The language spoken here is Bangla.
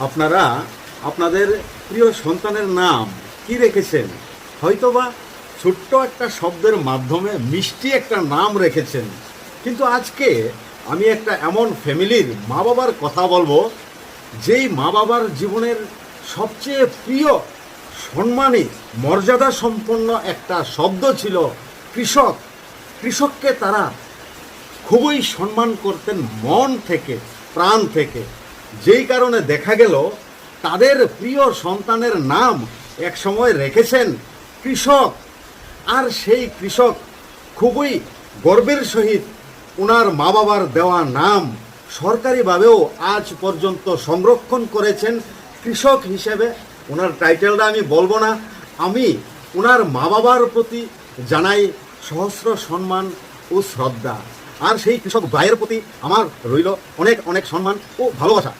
আপনারা আপনাদের প্রিয় সন্তানের নাম কি রেখেছেন? হয়তোবা ছোট্ট একটা শব্দের মাধ্যমে মিষ্টি একটা নাম রেখেছেন, কিন্তু আজকে আমি একটা এমন ফ্যামিলির মা বাবার কথা বলবো, যেই মা বাবার জীবনের সবচেয়ে প্রিয়, সম্মানী, মর্যাদা সম্পন্ন একটা শব্দ ছিল কৃষক। কৃষককে তারা খুবই সম্মান করতেন মন থেকে, প্রাণ থেকে। যেই কারণে দেখা গেল তাদের প্রিয় সন্তানের নাম এক সময় রেখেছেন কৃষক। আর সেই কৃষক খুবই গর্বের সহিত ওনার মা বাবার দেওয়া নাম সরকারিভাবেও আজ পর্যন্ত সংরক্ষণ করেছেন কৃষক হিসেবে। ওনার টাইটেলটা আমি বলবো না, আমি ওনার মা বাবার প্রতি জানাই সহস্র সম্মান ও শ্রদ্ধা। আর সেই কৃষক ভাইয়ের প্রতি আমার রইল অনেক অনেক সম্মান ও ভালোবাসা।